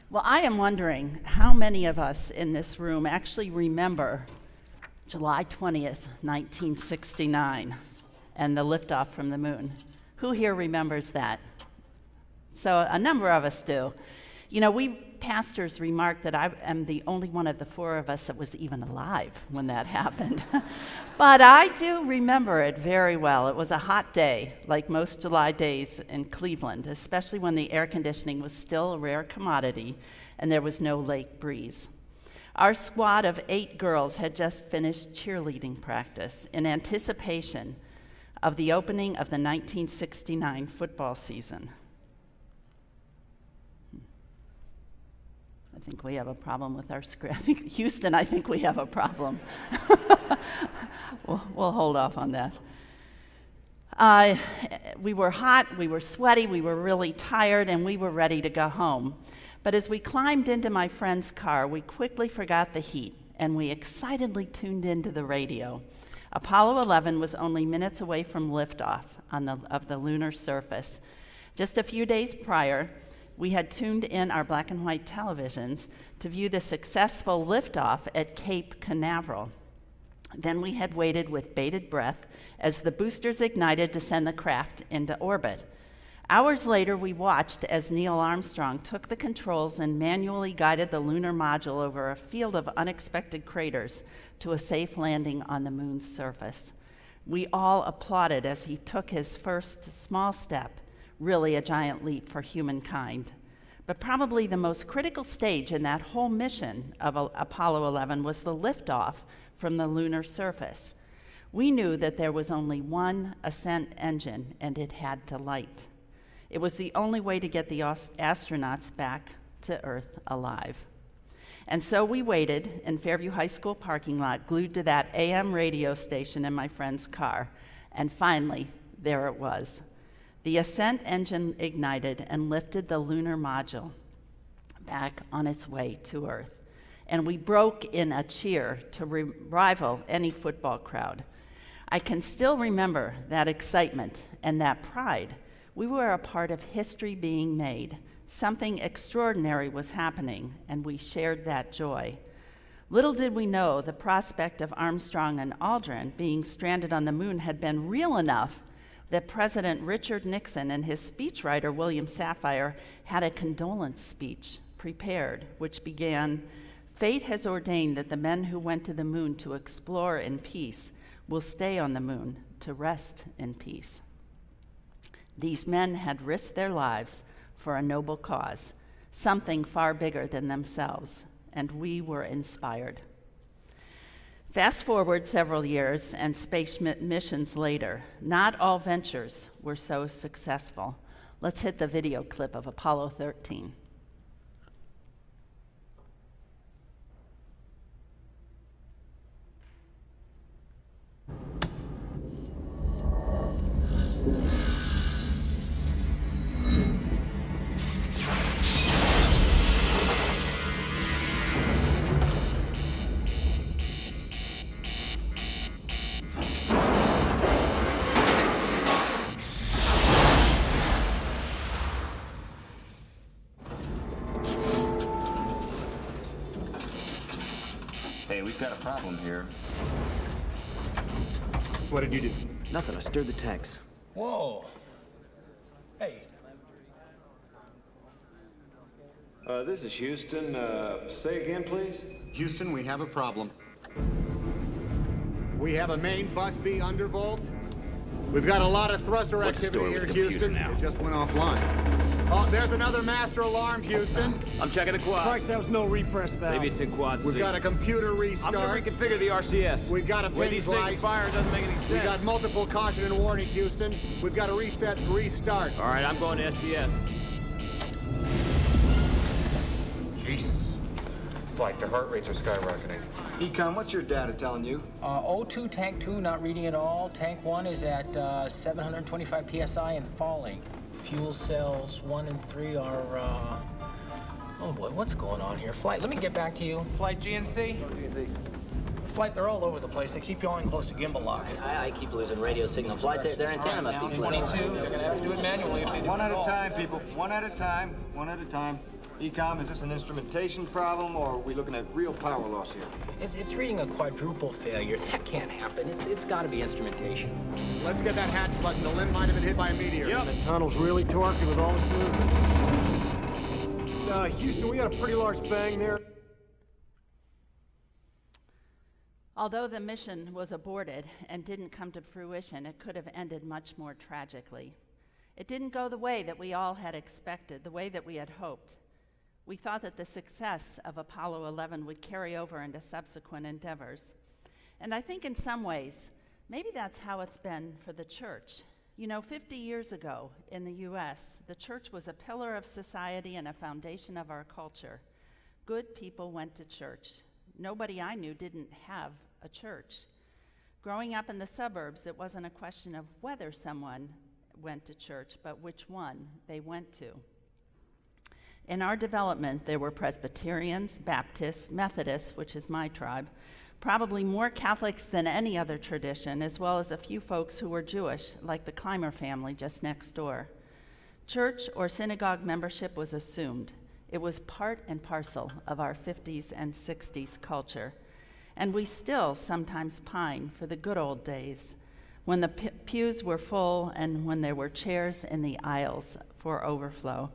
Well, I am wondering how many of us in this room actually remember July 20th, 1969, and the liftoff from the moon. Who here remembers that? So a number of us do. You know, we pastors remarked that I am the only one of the four of us that was even alive when that happened. But I do remember it very well. It was a hot day, like most July days in Cleveland, especially when the air conditioning was still a rare commodity and there was no lake breeze. Our squad of 8 girls had just finished cheerleading practice in anticipation of the opening of the 1969 football season. I think we have a problem with our script. Houston, I think we have a problem. We'll hold off on that. We were hot, we were sweaty, we were really tired, and we were ready to go home. But as we climbed into my friend's car, we quickly forgot the heat, and we excitedly tuned into the radio. Apollo 11 was only minutes away from liftoff of the lunar surface. Just a few days prior, we had tuned in our black and white televisions to view the successful liftoff at Cape Canaveral. Then we had waited with bated breath as the boosters ignited to send the craft into orbit. Hours later, we watched as Neil Armstrong took the controls and manually guided the lunar module over a field of unexpected craters to a safe landing on the moon's surface. We all applauded as he took his first small step, really a giant leap for humankind. But probably the most critical stage in that whole mission of Apollo 11 was the liftoff from the lunar surface. We knew that there was only one ascent engine, and it had to light. It was the only way to get the astronauts back to Earth alive. And so we waited in Fairview High School parking lot, glued to that AM radio station in my friend's car. And finally, there it was. The ascent engine ignited and lifted the lunar module back on its way to Earth. And we broke in a cheer to rival any football crowd. I can still remember that excitement and that pride. We were a part of history being made. Something extraordinary was happening, and we shared that joy. Little did we know the prospect of Armstrong and Aldrin being stranded on the moon had been real enough that President Richard Nixon and his speechwriter, William Safire, had a condolence speech prepared, which began, "Fate has ordained that the men who went to the moon to explore in peace will stay on the moon to rest in peace." These men had risked their lives for a noble cause, something far bigger than themselves, and we were inspired. Fast forward several years and space missions later, not all ventures were so successful. Let's hit the video clip of Apollo 13. Hey, we've got a problem here. What did you do? Nothing, I stirred the tanks. Whoa. Hey. This is Houston. Say again, please? Houston, we have a problem. We have a main bus B undervolt. We've got a lot of thruster What's the activity story here, with the computer Houston. now? It just went offline. Oh, there's another master alarm, Houston. I'm checking the quad. Christ, that was no repress valve. Maybe it's in quad C. We've got a computer I'm restart. gonna reconfigure the RCS. We've got a The way pings these things light. fire doesn't make any sense. We got multiple caution and warning, Houston. We've got to reset and restart. All right, I'm going to SDS. Jesus. Flight, their heart rates are skyrocketing. Econ, what's your data telling you? O2, tank 2, not reading at all. Tank 1 is at 725 psi and falling. Fuel cells 1 and 3 are, oh boy, what's going on here? Flight, let me get back to you. Flight GNC? Flight, they're all over the place. They keep yawing close to gimbal lock. I keep losing radio signal. Flight, their antenna must be flipped. 22, they're gonna have to do it manually if they do One it at a all. time, people. One at a time. One at a time. Ecom, is this an instrumentation problem, or are we looking at real power loss here? It's reading a quadruple failure. That can't happen. It's got to be instrumentation. Let's get that hatch button. The limb might have been hit by a meteor. Yep. The tunnel's really torquey with all this movement. Houston, we got a pretty large bang there. Although the mission was aborted and didn't come to fruition, it could have ended much more tragically. It didn't go the way that we all had expected, the way that we had hoped. We thought that the success of Apollo 11 would carry over into subsequent endeavors. And I think in some ways, maybe that's how it's been for the church. You know, 50 years ago in the U.S., the church was a pillar of society and a foundation of our culture. Good people went to church. Nobody I knew didn't have a church. Growing up in the suburbs, it wasn't a question of whether someone went to church, but which one they went to. In our development, there were Presbyterians, Baptists, Methodists, which is my tribe, probably more Catholics than any other tradition, as well as a few folks who were Jewish, like the Clymer family just next door. Church or synagogue membership was assumed. It was part and parcel of our 50s and 60s culture. And we still sometimes pine for the good old days, when the pews were full and when there were chairs in the aisles for overflow.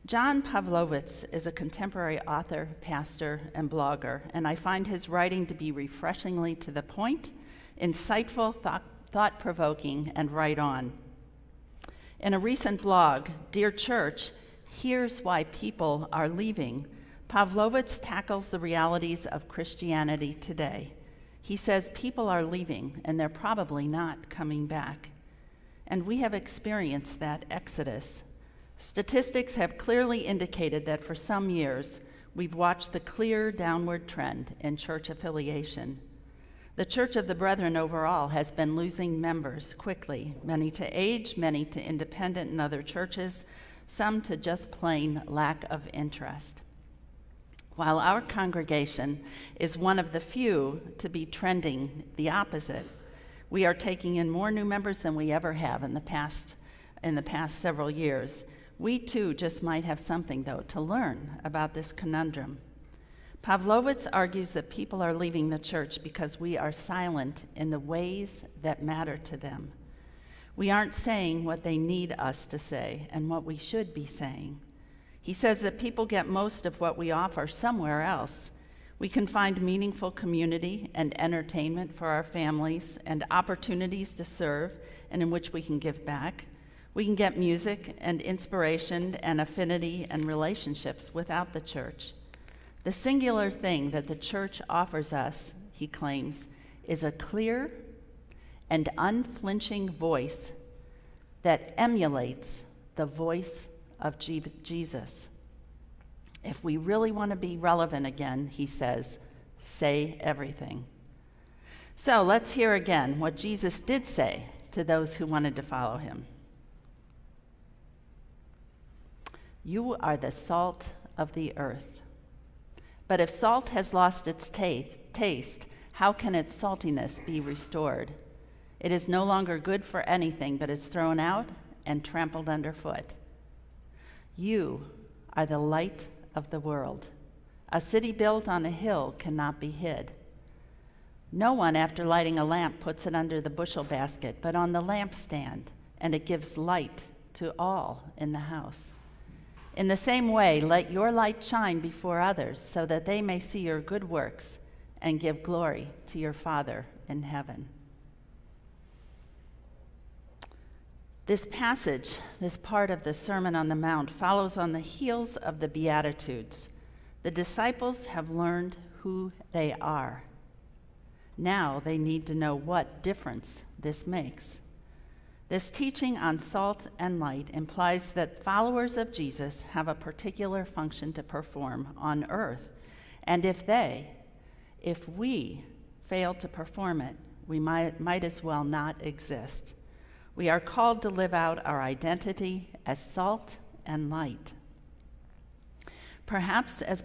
John Pavlovitz is a contemporary author, pastor, and blogger, and I find his writing to be refreshingly to the point, insightful, thought-provoking, and right on. In a recent blog, Dear Church, Here's Why People Are Leaving, Pavlovitz tackles the realities of Christianity today. He says people are leaving, and they're probably not coming back. And we have experienced that exodus. Statistics have clearly indicated that for some years, we've watched the clear downward trend in church affiliation. The Church of the Brethren overall has been losing members quickly, many to age, many to independent and other churches, some to just plain lack of interest. While our congregation is one of the few to be trending the opposite, we are taking in more new members than we ever have in the past several years. We too just might have something, though, to learn about this conundrum. Pavlovitz argues that people are leaving the church because we are silent in the ways that matter to them. We aren't saying what they need us to say and what we should be saying. He says that people get most of what we offer somewhere else. We can find meaningful community and entertainment for our families and opportunities to serve and in which we can give back. We can get music and inspiration and affinity and relationships without the church. The singular thing that the church offers us, he claims, is a clear and unflinching voice that emulates the voice of Jesus. If we really want to be relevant again, he says, say everything. So let's hear again what Jesus did say to those who wanted to follow him. You are the salt of the earth. But if salt has lost its taste, how can its saltiness be restored? It is no longer good for anything, but is thrown out and trampled underfoot. You are the light of the world. A city built on a hill cannot be hid. No one, after lighting a lamp, puts it under the bushel basket, but on the lampstand, and it gives light to all in the house. In the same way, let your light shine before others, so that they may see your good works and give glory to your Father in heaven. This passage, this part of the Sermon on the Mount, follows on the heels of the Beatitudes. The disciples have learned who they are. Now they need to know what difference this makes. This teaching on salt and light implies that followers of Jesus have a particular function to perform on earth. And if we fail to perform it, we might as well not exist. We are called to live out our identity as salt and light. Perhaps, as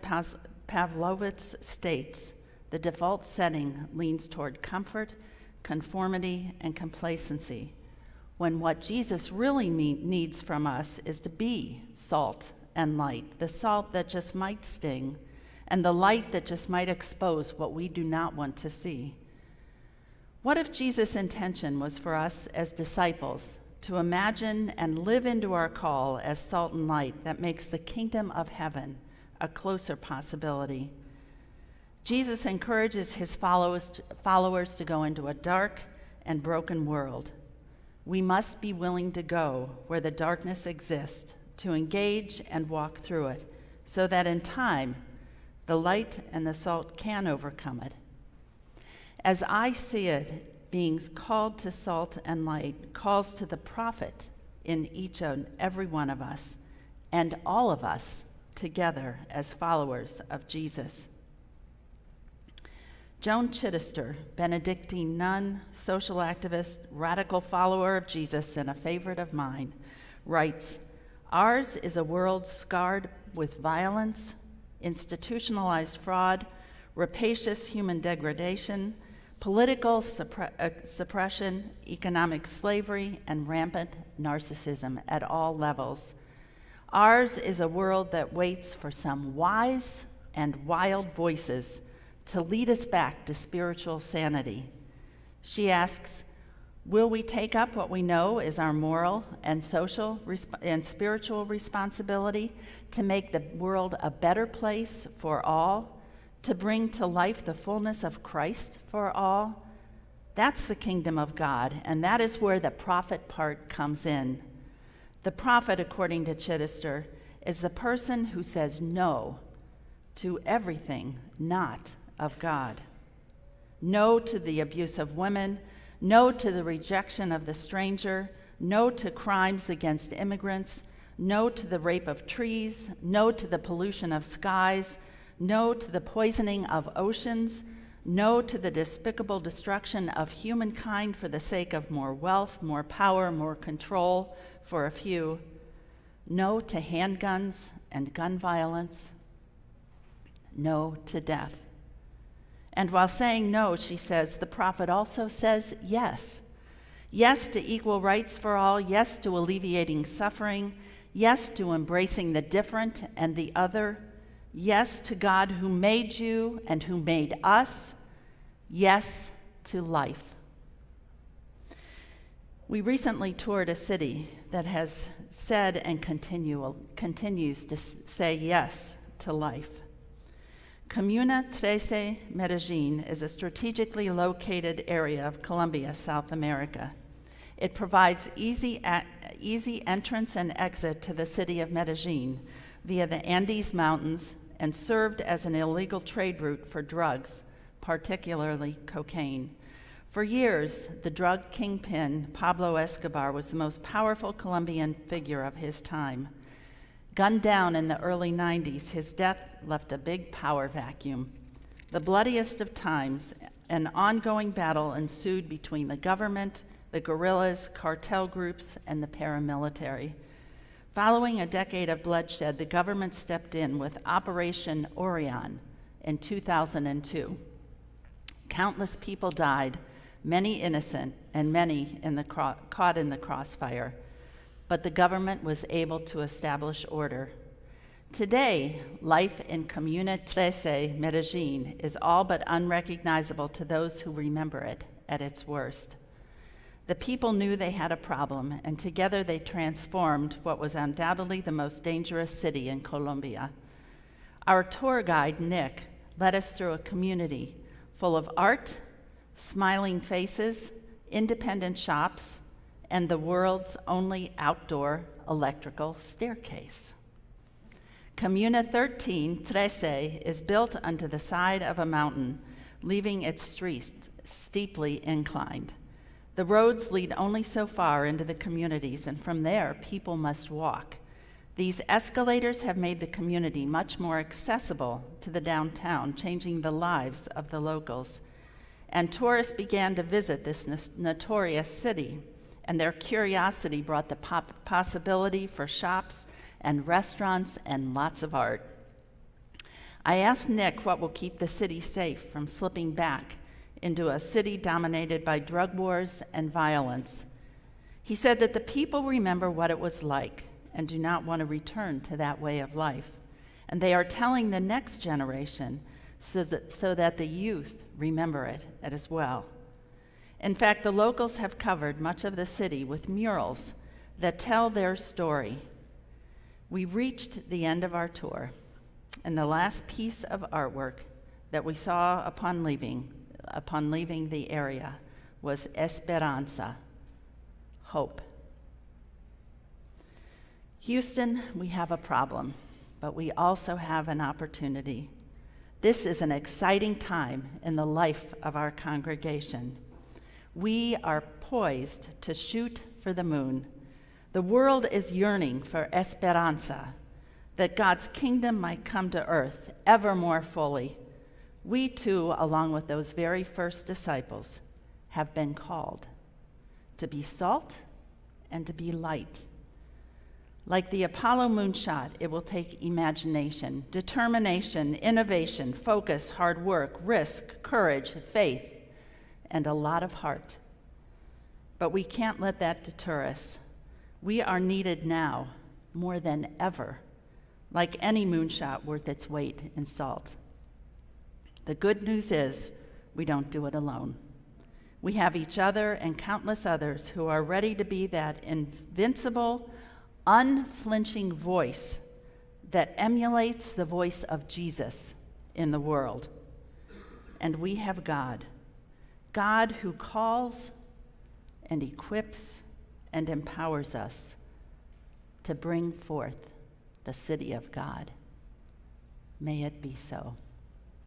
Pavlovitz states, The default setting leans toward comfort, conformity, and complacency, when what Jesus really needs from us is to be salt and light, the salt that just might sting, and the light that just might expose what we do not want to see. What if Jesus' intention was for us as disciples to imagine and live into our call as salt and light that makes the kingdom of heaven a closer possibility? Jesus encourages his followers to go into a dark and broken world. We must be willing to go where the darkness exists, to engage and walk through it, so that in time, the light and the salt can overcome it. As I see it, being called to salt and light calls to the prophet in each and every one of us, and all of us together as followers of Jesus. Joan Chittister, Benedictine nun, social activist, radical follower of Jesus, and a favorite of mine, writes, "Ours is a world scarred with violence, institutionalized fraud, rapacious human degradation, political suppression, economic slavery, and rampant narcissism at all levels. Ours is a world that waits for some wise and wild voices to lead us back to spiritual sanity." She asks, will we take up what we know is our moral and social and spiritual responsibility to make the world a better place for all, to bring to life the fullness of Christ for all? That's the kingdom of God, and that is where the prophet part comes in. The prophet, according to Chittister, is the person who says no to everything not of God. No to the abuse of women, no to the rejection of the stranger, no to crimes against immigrants, no to the rape of trees, no to the pollution of skies, no to the poisoning of oceans, no to the despicable destruction of humankind for the sake of more wealth, more power, more control for a few, no to handguns and gun violence, no to death. And while saying no, she says, the prophet also says yes. Yes to equal rights for all, yes to alleviating suffering, yes to embracing the different and the other, yes to God who made you and who made us, yes to life. We recently toured a city that has said and continues to say yes to life. Comuna 13 Medellin is a strategically located area of Colombia, South America. It provides easy entrance and exit to the city of Medellin via the Andes Mountains and served as an illegal trade route for drugs, particularly cocaine. For years, the drug kingpin Pablo Escobar was the most powerful Colombian figure of his time. Gunned down in the early 90s, his death left a big power vacuum. The bloodiest of times, an ongoing battle ensued between the government, the guerrillas, cartel groups, and the paramilitary. Following a decade of bloodshed, the government stepped in with Operation Orion in 2002. Countless people died, many innocent and many caught in the crossfire. But the government was able to establish order. Today, life in Comuna 13 Medellin is all but unrecognizable to those who remember it at its worst. The people knew they had a problem, and together they transformed what was undoubtedly the most dangerous city in Colombia. Our tour guide, Nick, led us through a community full of art, smiling faces, independent shops, and the world's only outdoor electrical staircase. Comuna 13 is built onto the side of a mountain, leaving its streets steeply inclined. The roads lead only so far into the communities, and from there, people must walk. These escalators have made the community much more accessible to the downtown, changing the lives of the locals. And tourists began to visit this notorious city, and their curiosity brought the possibility for shops and restaurants and lots of art. I asked Nick what will keep the city safe from slipping back into a city dominated by drug wars and violence. He said that the people remember what it was like and do not want to return to that way of life. And they are telling the next generation so that the youth remember it as well. In fact, the locals have covered much of the city with murals that tell their story. We reached the end of our tour, and the last piece of artwork that we saw upon leaving the area was Esperanza, hope. Houston, we have a problem, but we also have an opportunity. This is an exciting time in the life of our congregation. We are poised to shoot for the moon. The world is yearning for esperanza, that God's kingdom might come to earth ever more fully. We too, along with those very first disciples, have been called to be salt and to be light. Like the Apollo moonshot, it will take imagination, determination, innovation, focus, hard work, risk, courage, faith, and a lot of heart. But we can't let that deter us. We are needed now more than ever, like any moonshot worth its weight in salt. The good news is we don't do it alone. We have each other and countless others who are ready to be that invincible, unflinching voice that emulates the voice of Jesus in the world. And we have God who calls and equips and empowers us to bring forth the city of God. May it be so.